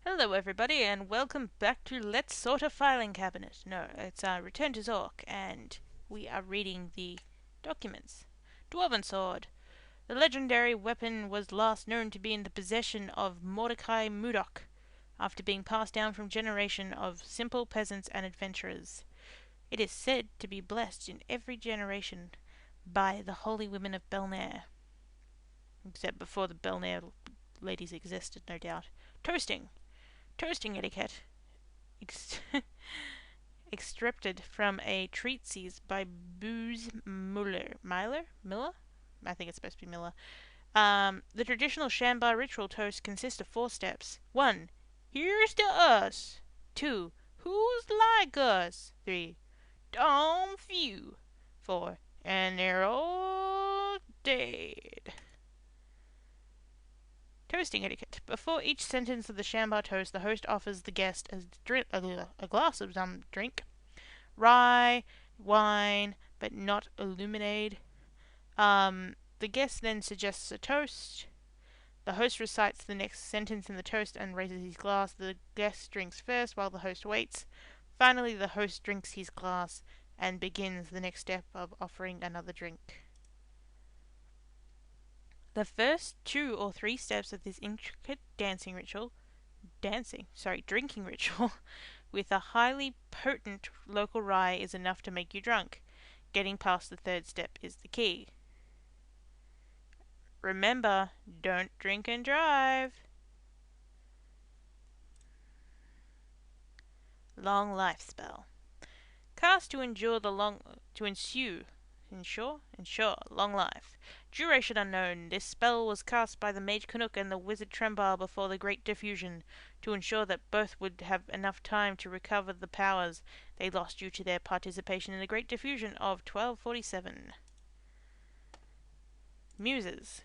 Hello everybody and welcome back to Let's Sort a Filing Cabinet. No, it's Return to Zork and we are reading the documents. Dwarven Sword. The legendary weapon was last known to be in the possession of Mordecai Mudok after being passed down from generation of simple peasants and adventurers. It is said to be blessed in every generation by the holy women of Belnair. Except before the Belnair ladies existed, no doubt. Toasting. Toasting etiquette, extracted from a treatise by Booz Miller? I think it's supposed to be Miller. The traditional Shambar ritual toast consists of 4 steps. 1. Here's to us. 2. Who's like us? 3. Darn few. 4. And they're all dead. Toasting etiquette. Before each sentence of the Shambar toast, the host offers the guest a glass of some drink. Rye, wine, but not illuminated. The guest then suggests a toast. The host recites the next sentence in the toast and raises his glass. The guest drinks first while the host waits. Finally, the host drinks his glass and begins the next step of offering another drink. The first 2 or 3 steps of this intricate drinking ritual, with a highly potent local rye is enough to make you drunk. Getting past the 3rd step is the key. Remember, don't drink and drive. Long life spell. Cast to ensure long life. Duration unknown. This spell was cast by the Mage Canuck and the Wizard Trembar before the Great Diffusion, to ensure that both would have enough time to recover the powers they lost due to their participation in the Great Diffusion of 1247. Muses.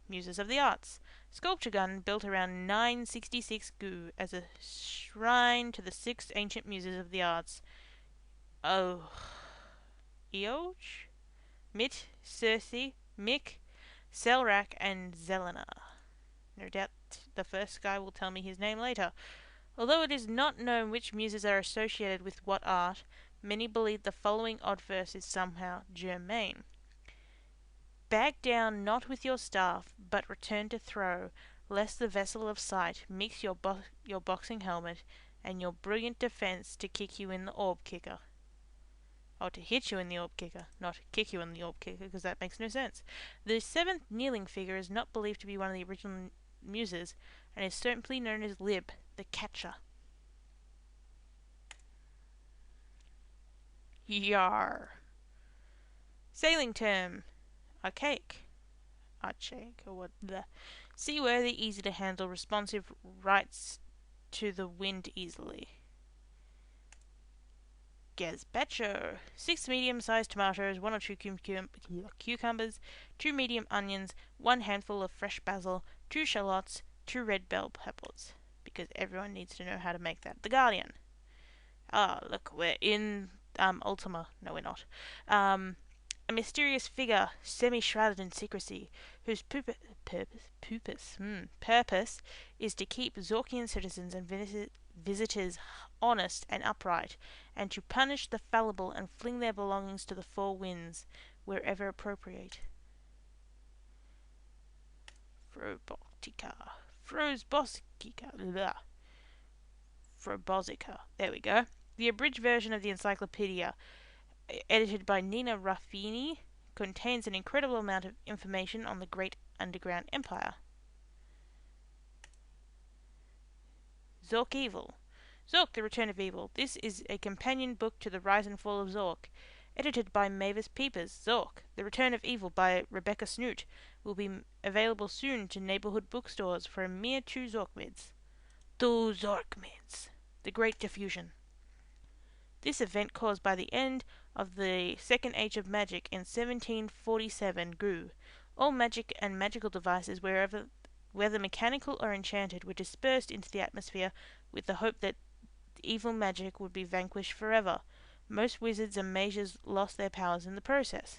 Muses of the Arts. Sculpture gun built around 966 Gu as a shrine to the 6 ancient muses of the arts. Eoj? Mit, Circe, Mick, Selrak, and Zelena. No doubt the first guy will tell me his name later. Although it is not known which muses are associated with what art, many believe the following odd verse is somehow germane. Bag down not with your staff, but return to throw, lest the vessel of sight mix your boxing helmet and your brilliant defence to kick you in the orb kicker. Or to hit you in the orb kicker, not kick you in the orb kicker, because that makes no sense. The 7th kneeling figure is not believed to be one of the original muses, and is simply known as Lib, the catcher. Yar. Sailing term. Archaic, or what the. Seaworthy, easy to handle, responsive, writes to the wind easily. Gazpacho. 6 medium-sized tomatoes, 1 or 2 cucumbers, 2 medium onions, 1 handful of fresh basil, 2 shallots, 2 red bell peppers. Because everyone needs to know how to make that. The Guardian. Look, we're in Ultima. No, we're not. A mysterious figure, semi-shrouded in secrecy, whose purpose is to keep Zorkian citizens and visitors honest and upright, and to punish the fallible and fling their belongings to the 4 winds, wherever appropriate. Frobosica. There we go. The abridged version of the Encyclopedia, edited by Nina Ruffini, contains an incredible amount of information on the Great Underground Empire. Zork Evil. Zork, the Return of Evil. This is a companion book to The Rise and Fall of Zork. Edited by Mavis Peepers. Zork, The Return of Evil by Rebecca Snoot will be available soon to neighborhood bookstores for a mere 2 Zorkmids. 2 Zorkmids. The Great Diffusion. This event caused by the end of the Second Age of Magic in 1747 grew. All magic and magical devices, whether mechanical or enchanted, were dispersed into the atmosphere with the hope that evil magic would be vanquished forever. Most wizards and mages lost their powers in the process.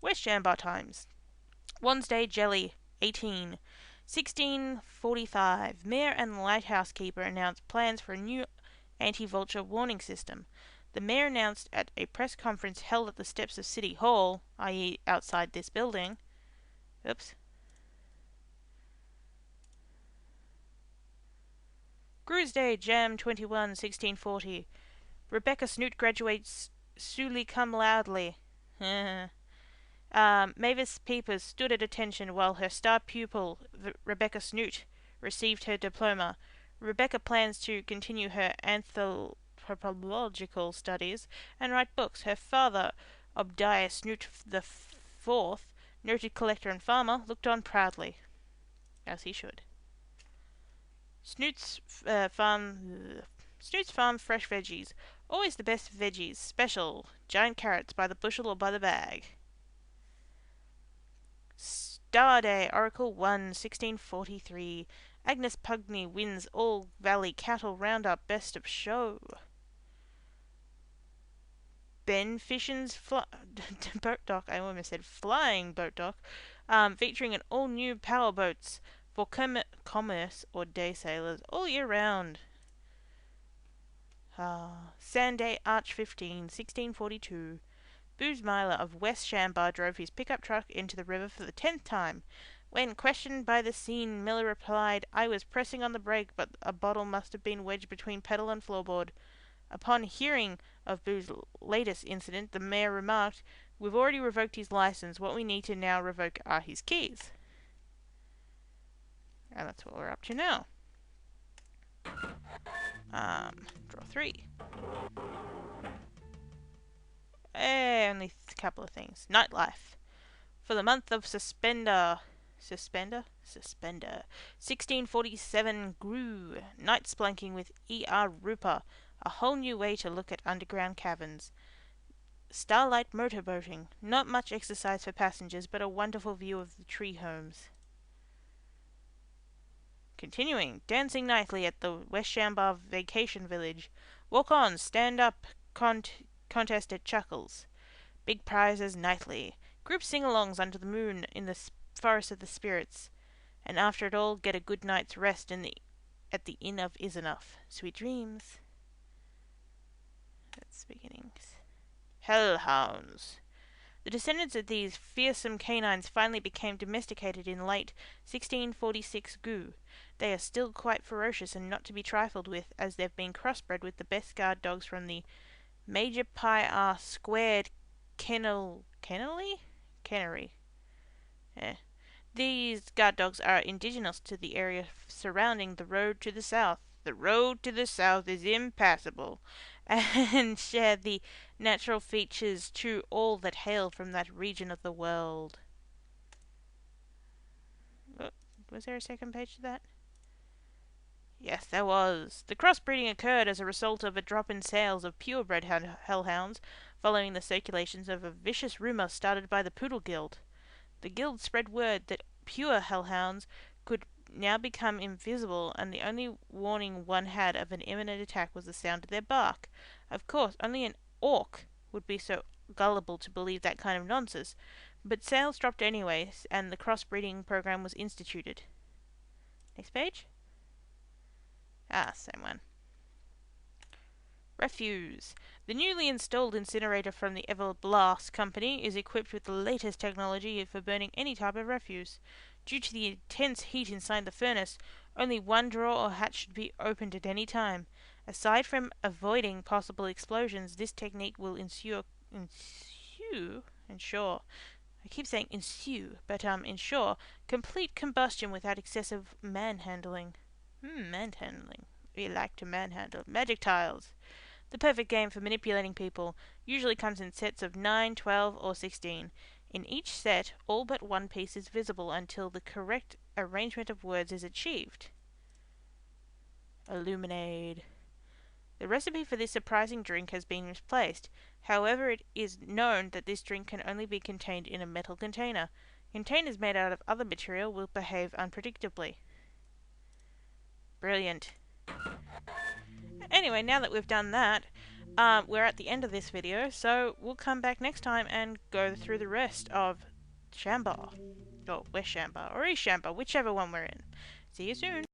West Shambar Times. Wednesday Jelly, 18. 1645. Mayor and lighthouse keeper announced plans for a new anti-vulture warning system. The mayor announced at a press conference held at the steps of City Hall, i.e. outside this building. Oops. Cruise Day, Jam 21, 1640. Rebecca Snoot graduates suli cum loudly. Mavis Peepers stood at attention while her star pupil, Rebecca Snoot, received her diploma. Rebecca plans to continue her anthropological studies and write books. Her father, Obadiah Snoot the Fourth, noted collector and farmer, looked on proudly, as he should. Snoot's farm fresh veggies. Always the best veggies. Special. Giant carrots by the bushel or by the bag. Star Day, Oracle 1, 1643. Agnes Pugney wins All Valley Cattle Roundup Best of Show. Ben Fission's boat dock, I almost said flying boat dock, featuring an all-new power boats for commerce or day sailors all year round. Sunday, Arch 15, 1642. Booze Myler of West Shambar drove his pickup truck into the river for the 10th time. When questioned by the scene, Miller replied, "I was pressing on the brake, but a bottle must have been wedged between pedal and floorboard." Upon hearing of Boo's latest incident, the mayor remarked, "We've already revoked his license. What we need to now revoke are his keys." And that's what we're up to now. Draw 3. Only a couple of things. Nightlife. For the month of Suspender. 1647 grew. Night splunking with E.R. Rooper. A whole new way to look at underground caverns. Starlight motorboating. Not much exercise for passengers, but a wonderful view of the tree homes. Continuing. Dancing nightly at the West Shambar Vacation Village. Walk on, stand up contest at Chuckles. Big prizes nightly. Group sing-alongs under the moon in the Forest of the Spirits. And after it all, get a good night's rest at the Inn of Isenough. Sweet dreams. That's beginnings. Hellhounds. The descendants of these fearsome canines finally became domesticated in late 1646 Gu. They are still quite ferocious and not to be trifled with, as they've been crossbred with the best guard dogs from the Major Pi R squared Cannery? These guard dogs are indigenous to the area surrounding the road to the south. The road to the south is impassable, and share the natural features to all that hail from that region of the world. Oh, was there a second page to that? Yes, there was. The crossbreeding occurred as a result of a drop in sales of purebred hellhounds, following the circulations of a vicious rumour started by the Poodle Guild. The guild spread word that pure hellhounds could now become invisible, and the only warning one had of an imminent attack was the sound of their bark. Of course, only an orc would be so gullible to believe that kind of nonsense, but sales dropped anyways, and the crossbreeding program was instituted. Next page. Same one. Refuse. The newly installed incinerator from the Everblast Company is equipped with the latest technology for burning any type of refuse. Due to the intense heat inside the furnace, only one drawer or hatch should be opened at any time. Aside from avoiding possible explosions, this technique will ensure complete combustion without excessive manhandling. Manhandling. We like to manhandle. Magic tiles. The perfect game for manipulating people. Usually comes in sets of 9, 12, or 16. In each set, all but one piece is visible until the correct arrangement of words is achieved. Illuminade. The recipe for this surprising drink has been misplaced. However, it is known that this drink can only be contained in a metal container. Containers made out of other material will behave unpredictably. Brilliant. Anyway, now that we've done that, we're at the end of this video, so we'll come back next time and go through the rest of Shambar. Oh, West Shamba or East Shamba, whichever one we're in. See you soon.